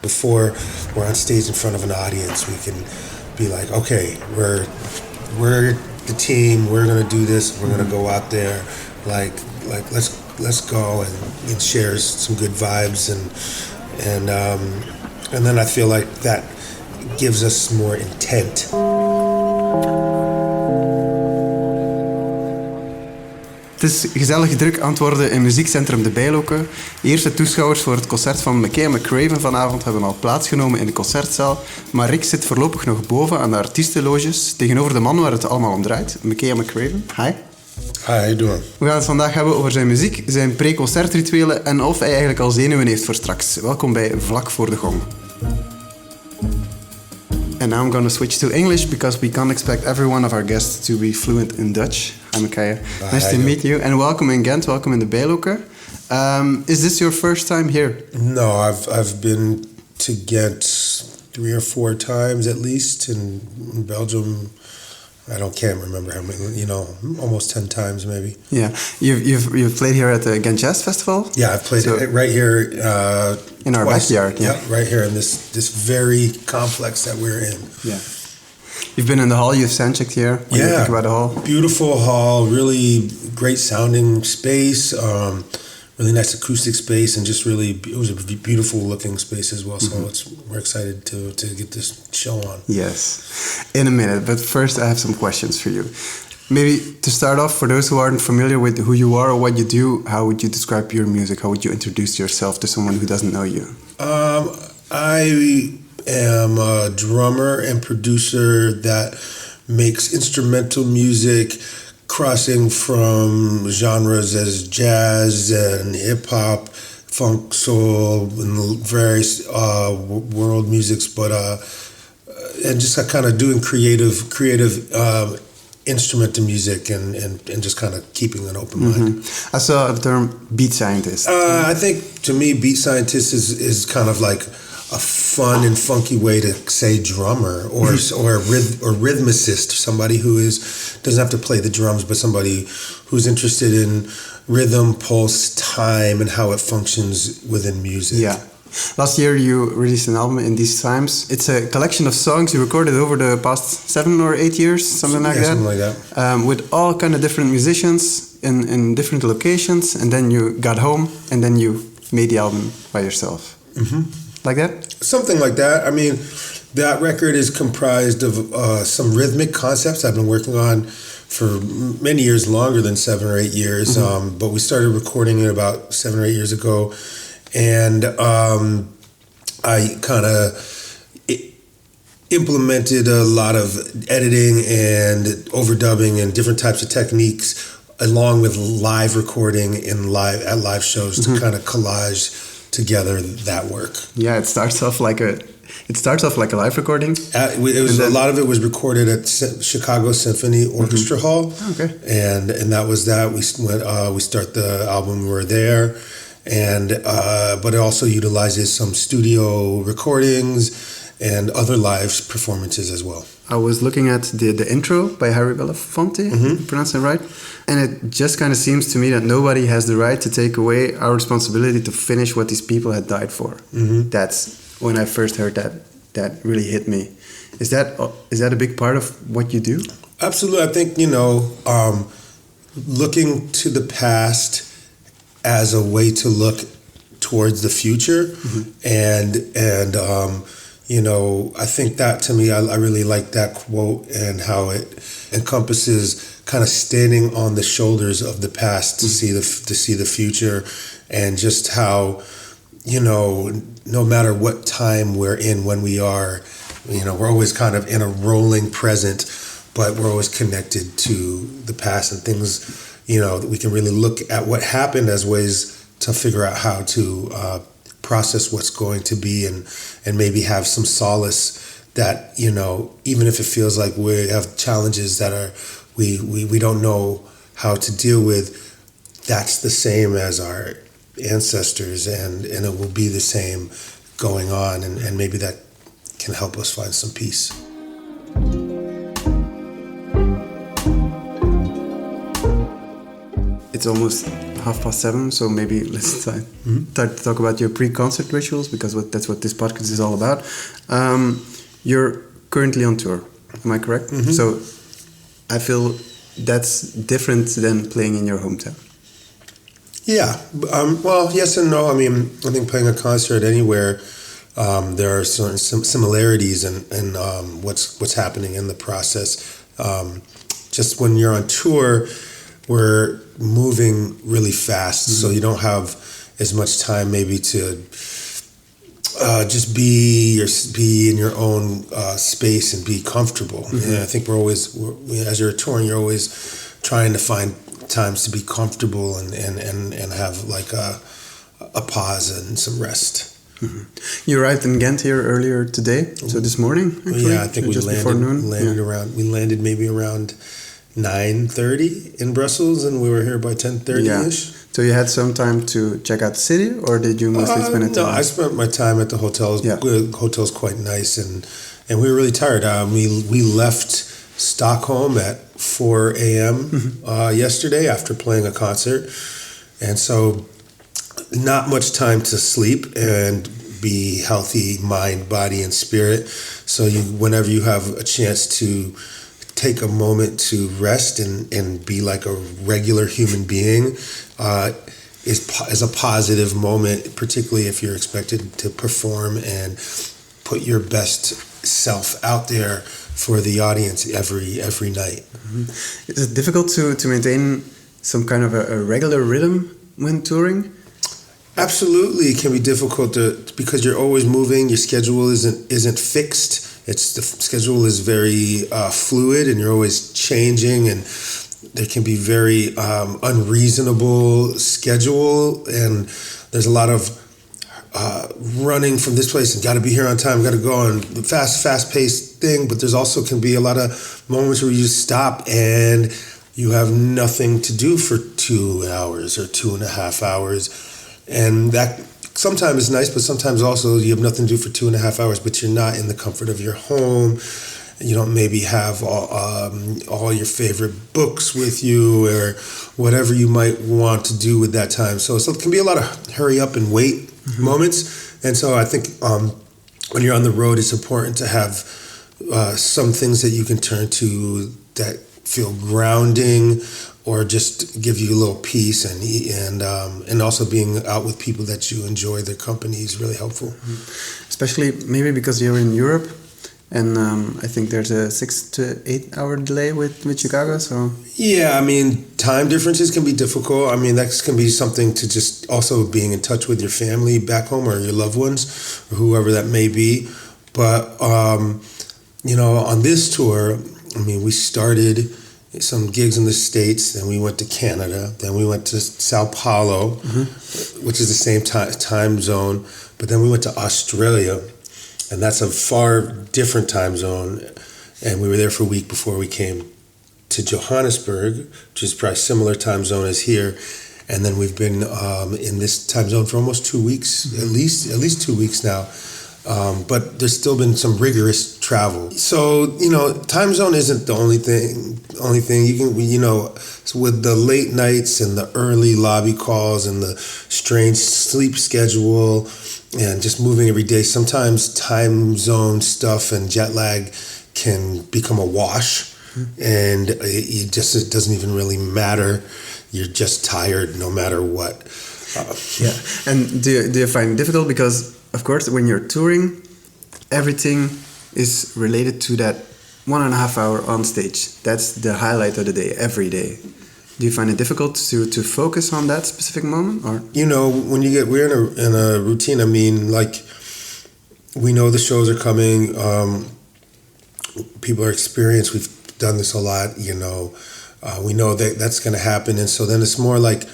Before we're on stage in front of an audience, we can be like, okay, we're the team. We're gonna do this. We're gonna go out there, like let's go and share some good vibes and then I feel like that gives us more intent. Het is gezellig druk aan het worden in Muziekcentrum De Bijloke. De eerste toeschouwers voor het concert van Makaya McCraven vanavond hebben al plaatsgenomen in de concertzaal. Maar Rick zit voorlopig nog boven aan de artiestenloges, tegenover de man waar het allemaal om draait, Makaya McCraven. Hi. Hi, how you doing? We gaan het vandaag hebben over zijn muziek, zijn pre-concertrituelen en of hij eigenlijk al zenuwen heeft voor straks. Welkom bij Vlak voor de gong. And now I'm going to switch to English because we can't expect every one of our guests to be fluent in Dutch. Hi, Makaya. Nice to meet you. And welcome in Ghent. Welcome in the Bijloke. Is this your first time here? No, I've been to Ghent 3 or 4 times at least. In Belgium, can't remember how many. Almost 10 times maybe. Yeah, you've played here at the Gent Jazz Festival. Yeah, I've played it right here. In our twice. backyard. Yeah, right here in this very complex that we're in. Yeah. You've been in the hall. You've soundchecked here. What do you think about the hall? Beautiful hall. Really great sounding space. Really nice acoustic space, and just really it was a beautiful looking space as well. So we're excited to get this show on. Yes, in a minute. But first, I have some questions for you. Maybe to start off, for those who aren't familiar with who you are or what you do, how would you describe your music? How would you introduce yourself to someone who doesn't know you? I am a drummer and producer that makes instrumental music crossing from genres as jazz and hip-hop, funk, soul, and various world musics, but and just kind of doing creative instrumental music and just kind of keeping an open mind. I saw the term beat scientist. I think to me, beat scientist is kind of like a fun and funky way to say drummer or rhythmicist, somebody who doesn't have to play the drums, but somebody who's interested in rhythm, pulse, time, and how it functions within music. Yeah. Last year you released an album, In These Times. It's a collection of songs you recorded over the past 7 or 8 years, something like that. Something like that. With all kind of different musicians in different locations, and then you got home, and then you made the album by yourself. Like that? Something like that. I mean, that record is comprised of some rhythmic concepts I've been working on for many years, longer than 7 or 8 years. But we started recording it about 7 or 8 years ago. And I kind of implemented a lot of editing and overdubbing and different types of techniques along with live recording at live shows to kind of collage together that work. Yeah, it starts off like a live recording. A lot of it was recorded at Chicago Symphony Orchestra Hall. Okay. And that was that. We start the album. We were there. But it also utilizes some studio recordings and other live performances as well. I was looking at the intro by Harry Belafonte, pronounce it right? And it just kind of seems to me that nobody has the right to take away our responsibility to finish what these people had died for. That's when I first heard that really hit me. Is that a big part of what you do? Absolutely. I think, looking to the past as a way to look towards the future. I think that to me, I really like that quote and how it encompasses kind of standing on the shoulders of the past to see the future, and just how, no matter what time we're in, when we are, we're always kind of in a rolling present, but we're always connected to the past and things, that we can really look at what happened as ways to figure out how to process what's going to be and maybe have some solace that, even if it feels like we have challenges that are we don't know how to deal with, that's the same as our ancestors and it will be the same going on, and maybe that can help us find some peace. It's almost 7:30, so maybe let's start to talk about your pre-concert rituals, because that's what this podcast is all about. You're currently on tour, am I correct? Mm-hmm. So I feel that's different than playing in your hometown. Yeah, well, yes and no. I mean, I think playing a concert anywhere, there are certain similarities in what's happening in the process. Just when you're on tour, we're moving really fast, so you don't have as much time maybe to just be in your own space and be comfortable. Mm-hmm. And I think as you're touring, you're always trying to find times to be comfortable and have like a pause and some rest. Mm-hmm. You arrived in Ghent here earlier today, so this morning. Actually, yeah, I think we just landed before noon. We landed maybe around 9:30 in Brussels, and we were here by 10:30ish. Yeah. So you had some time to check out the city, or did you mostly spend it? No, I spent my time at the hotels. Yeah. The hotel's quite nice, and we were really tired. We left Stockholm at 4 a.m. Yesterday after playing a concert, and so not much time to sleep and be healthy, mind, body, and spirit. So whenever you have a chance to take a moment to rest and be like a regular human being, is a positive moment, particularly if you're expected to perform and put your best self out there for the audience every night. Mm-hmm. Is it difficult to maintain some kind of a regular rhythm when touring? Absolutely, it can be difficult because you're always moving. Your schedule isn't fixed. The schedule is very fluid, and you're always changing, and there can be very unreasonable schedule, and there's a lot of running from this place and got to be here on time, got to go on the fast-paced thing, but there's also can be a lot of moments where you just stop and you have nothing to do for 2 hours or 2.5 hours, and that sometimes is nice, but sometimes also you have nothing to do for 2.5 hours, but you're not in the comfort of your home. You don't maybe have all your favorite books with you or whatever you might want to do with that time. So it can be a lot of hurry up and wait moments. And so I think when you're on the road, it's important to have some things that you can turn to that feel grounding or just give you a little peace, and also being out with people that you enjoy their company is really helpful. Especially maybe because you're in Europe, and I think there's a 6 to 8 hour delay with Chicago. So yeah, I mean, time differences can be difficult. I mean, that can be something to just also being in touch with your family back home or your loved ones or whoever that may be. But on this tour, I mean, we started some gigs in the States, then we went to Canada, then we went to Sao Paulo, which is the same time zone, but then we went to Australia, and that's a far different time zone, and we were there for a week before we came to Johannesburg, which is probably similar time zone as here, and then we've been in this time zone for almost 2 weeks, at least 2 weeks now. But there's still been some rigorous travel. So, time zone isn't the only thing. You can, with the late nights and the early lobby calls and the strange sleep schedule and just moving every day, sometimes time zone stuff and jet lag can become a wash. And it doesn't even really matter. You're just tired no matter what. Yeah. And do you find it difficult? Because of course, when you're touring, everything is related to that 1.5 hour on stage. That's the highlight of the day, every day. Do you find it difficult to focus on that specific moment? Or when we're in a routine. I mean, like, we know the shows are coming. People are experienced. We've done this a lot. We know that that's going to happen, and so then it's more like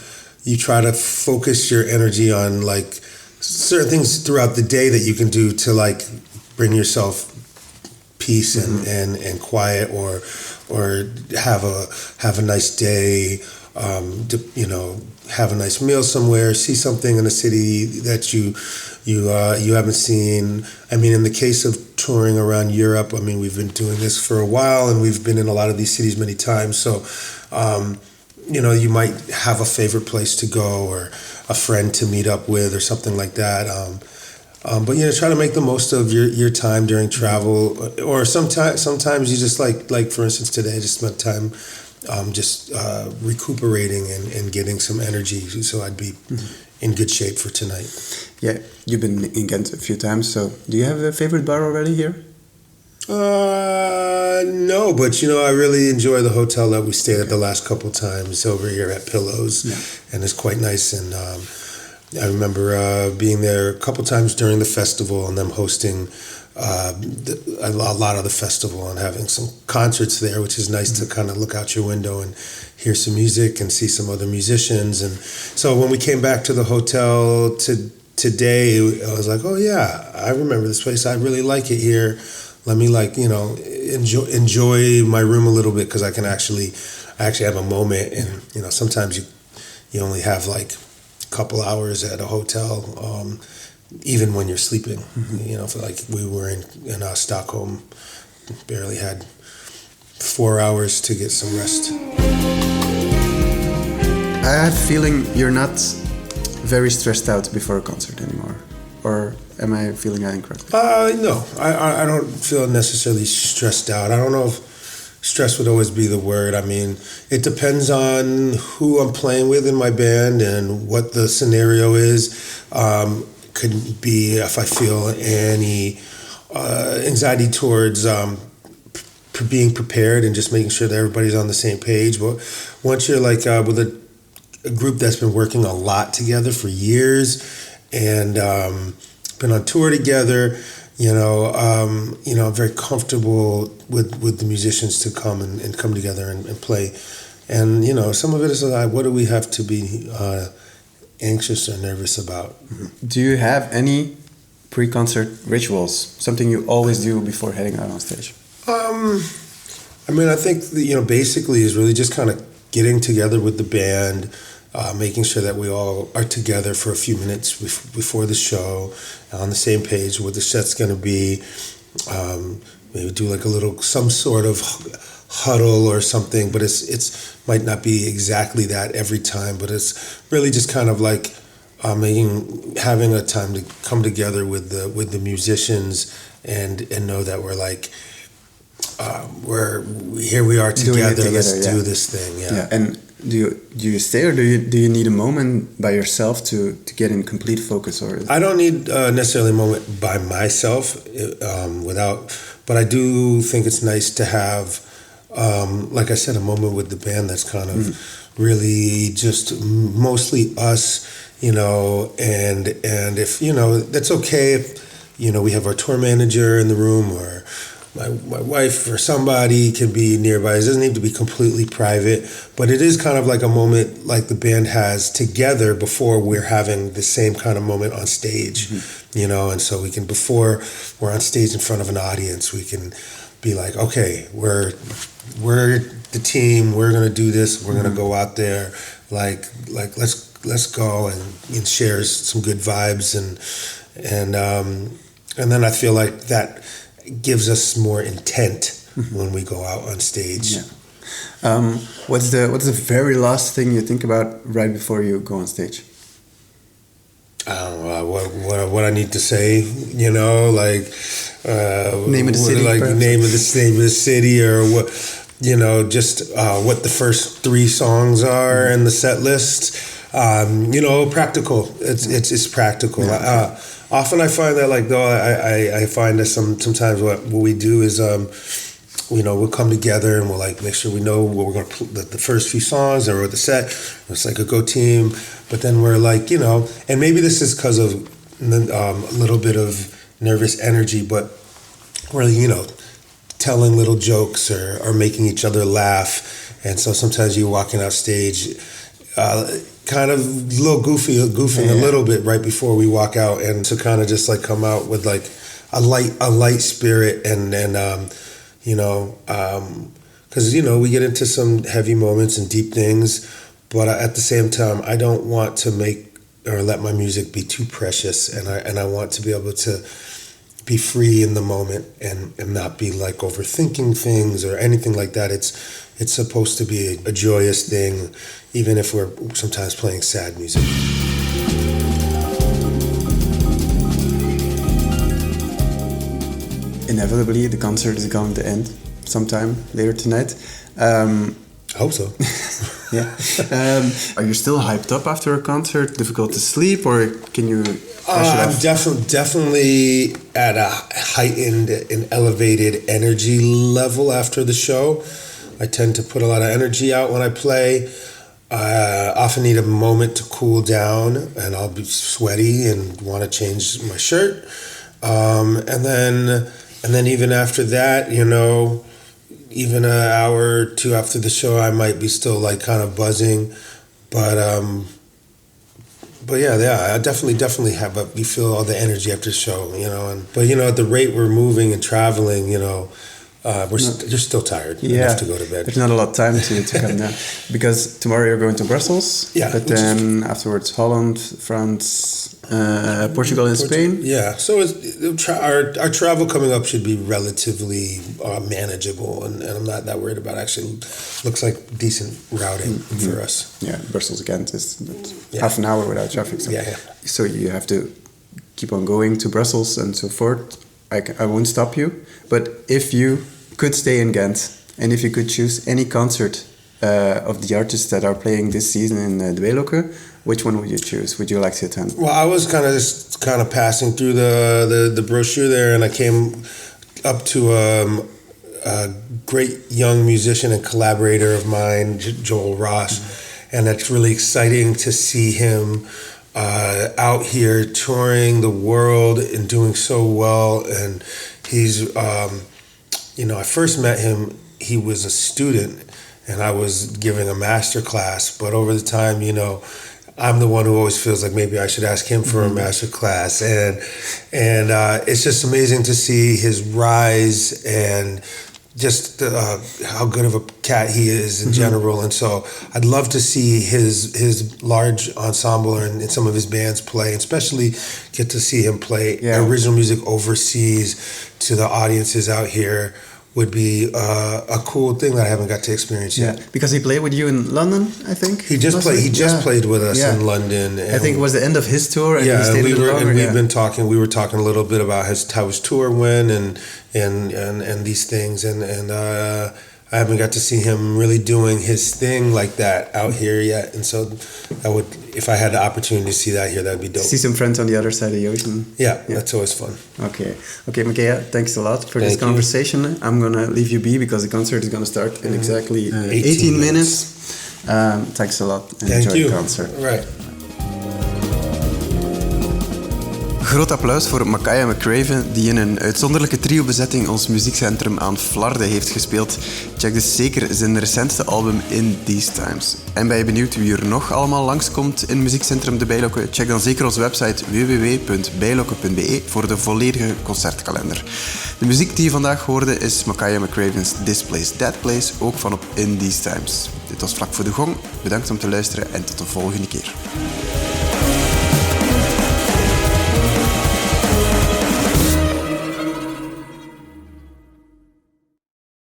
you try to focus your energy on like certain things throughout the day that you can do to like bring yourself peace and quiet, or have a nice day, have a nice meal somewhere, see something in a city that you haven't seen. I mean, in the case of touring around Europe, I mean, we've been doing this for a while, and we've been in a lot of these cities many times. So you might have a favorite place to go or a friend to meet up with or something like that. But try to make the most of your time during travel, or sometimes you just like for instance today, I just spent time just recuperating and getting some energy, so I'd be in good shape for tonight. Yeah, you've been in Ghent a few times, so do you have a favorite bar already here? No, but I really enjoy the hotel that we stayed at the last couple times over here at Pillows, and it's quite nice. And I remember being there a couple times during the festival and them hosting a lot of the festival and having some concerts there, which is nice to kind of look out your window and hear some music and see some other musicians. And so when we came back to the hotel today, I was like, oh yeah, I remember this place. I really like it here. Let me enjoy my room a little bit, because I actually have a moment. And sometimes you only have like a couple hours at a hotel, even when you're sleeping. For like we were in Stockholm, barely had 4 hours to get some rest. I have a feeling you're not very stressed out before a concert anymore, or am I feeling that incorrectly? No, I don't feel necessarily stressed out. I don't know if stress would always be the word. I mean, it depends on who I'm playing with in my band and what the scenario is. Could be if I feel any anxiety towards being prepared and just making sure that everybody's on the same page. But once you're like with a group that's been working a lot together for years and been on tour together, I'm very comfortable with the musicians to come and come together and play. And some of it is like, what do we have to be anxious or nervous about? Do you have any pre-concert rituals? Something you always do before heading out on stage? I think basically is really just kind of getting together with the band, making sure that we all are together for a few minutes before the show, on the same page what the set's going to be. Maybe do like some sort of huddle or something, but it's might not be exactly that every time, but it's really just kind of like having a time to come together with the musicians and know that we're like here we are together. Let's do this thing. Yeah. And do you stay, or do you need a moment by yourself to get in complete focus? Or I don't need necessarily a moment by myself but I do think it's nice to have, like I said, a moment with the band that's kind of really just mostly us, and if that's okay if we have our tour manager in the room, or my wife or somebody can be nearby. It doesn't need to be completely private, but it is kind of like a moment like the band has together before we're having the same kind of moment on stage, and so we can, before we're on stage in front of an audience, we can be like, okay, we're the team, we're going to do this, we're going to go out there, like let's go and share some good vibes, and then I feel like that gives us more intent when we go out on stage. Yeah. What's the very last thing you think about right before you go on stage? I don't know what I need to say. Like name of the city, like perhaps? name of the city, or what. Just what the first 3 songs are in the set list. Practical. It's practical. Yeah. Often I find that I find that sometimes what we do is we'll come together and we'll like make sure we know what we're going to the first few songs or the set. It's like a go team, but then we're like and maybe this is because of a little bit of nervous energy, but we're telling little jokes or making each other laugh, and so sometimes you're walking out stage. Kind of a little goofing a little bit right before we walk out, and to kind of just like come out with like a light spirit, and because we get into some heavy moments and deep things, but at the same time I don't want to make or let my music be too precious, and I want to be able to be free in the moment and not be like overthinking things or anything like that. It's it's supposed to be a joyous thing, even if we're sometimes playing sad music. Inevitably, the concert is going to end sometime later tonight. Hope so. Yeah. Are you still hyped up after a concert? Difficult to sleep, or can you? I'm definitely at a heightened and elevated energy level after the show. I tend to put a lot of energy out when I play. I often need a moment to cool down, and I'll be sweaty and want to change my shirt. And then even after that, even an hour or two after the show, I might be still like kind of buzzing, but yeah, I definitely have you feel all the energy after the show, but at the rate we're moving and traveling, you're still tired. Yeah, enough to go to bed. There's not a lot of time to come down because tomorrow you're going to Brussels. Yeah, but then afterwards Holland, France, Portugal, and Spain. Yeah, so our travel coming up should be relatively manageable, and I'm not that worried about it. Actually, looks like decent routing for us. Yeah, Brussels Ghent is half an hour without traffic. So. Yeah. So you have to keep on going to Brussels and so forth. I won't stop you, but if you could stay in Ghent and if you could choose any concert of the artists that are playing this season in De Bijloke, which one would you choose? Would you like to attend? Well, I was kind of passing through the brochure there, and I came up to a great young musician and collaborator of mine, Joel Ross, and it's really exciting to see him out here touring the world and doing so well. And he's, I first met him, he was a student, and I was giving a master class, but over the time, I'm the one who always feels like maybe I should ask him for a master class, and it's just amazing to see his rise and just how good of a cat he is in general. And so I'd love to see his large ensemble and some of his bands play, especially get to see him play original music overseas to the audiences out here. Would be a cool thing that I haven't got to experience yet. Yeah, because he played with you in London, I think. He just played with us in London. I think it was the end of his tour, and he stayed we were, longer. And we've been talking. We were talking a little bit about how his tour went and these things, and I haven't got to see him really doing his thing like that out here yet. And so if I had the opportunity to see that here, that'd be dope. See some friends on the other side of the ocean. Yeah, that's always fun. Okay, Makaya, thanks a lot for this conversation. I'm gonna leave you be because the concert is gonna start in exactly 18 minutes. Thanks a lot. Enjoy the concert. Right. Groot applaus voor Makaya McCraven, die in een uitzonderlijke trio-bezetting ons muziekcentrum aan Vlaarden heeft gespeeld. Check dus zeker zijn recentste album In These Times. En ben je benieuwd wie er nog allemaal langskomt in Muziekcentrum De Bijloke? Check dan zeker onze website www.bijloke.be voor de volledige concertkalender. De muziek die je vandaag hoorde is Makaya McCraven's This Place, That Place, ook van op In These Times. Dit was Vlak voor de Gong. Bedankt om te luisteren en tot de volgende keer.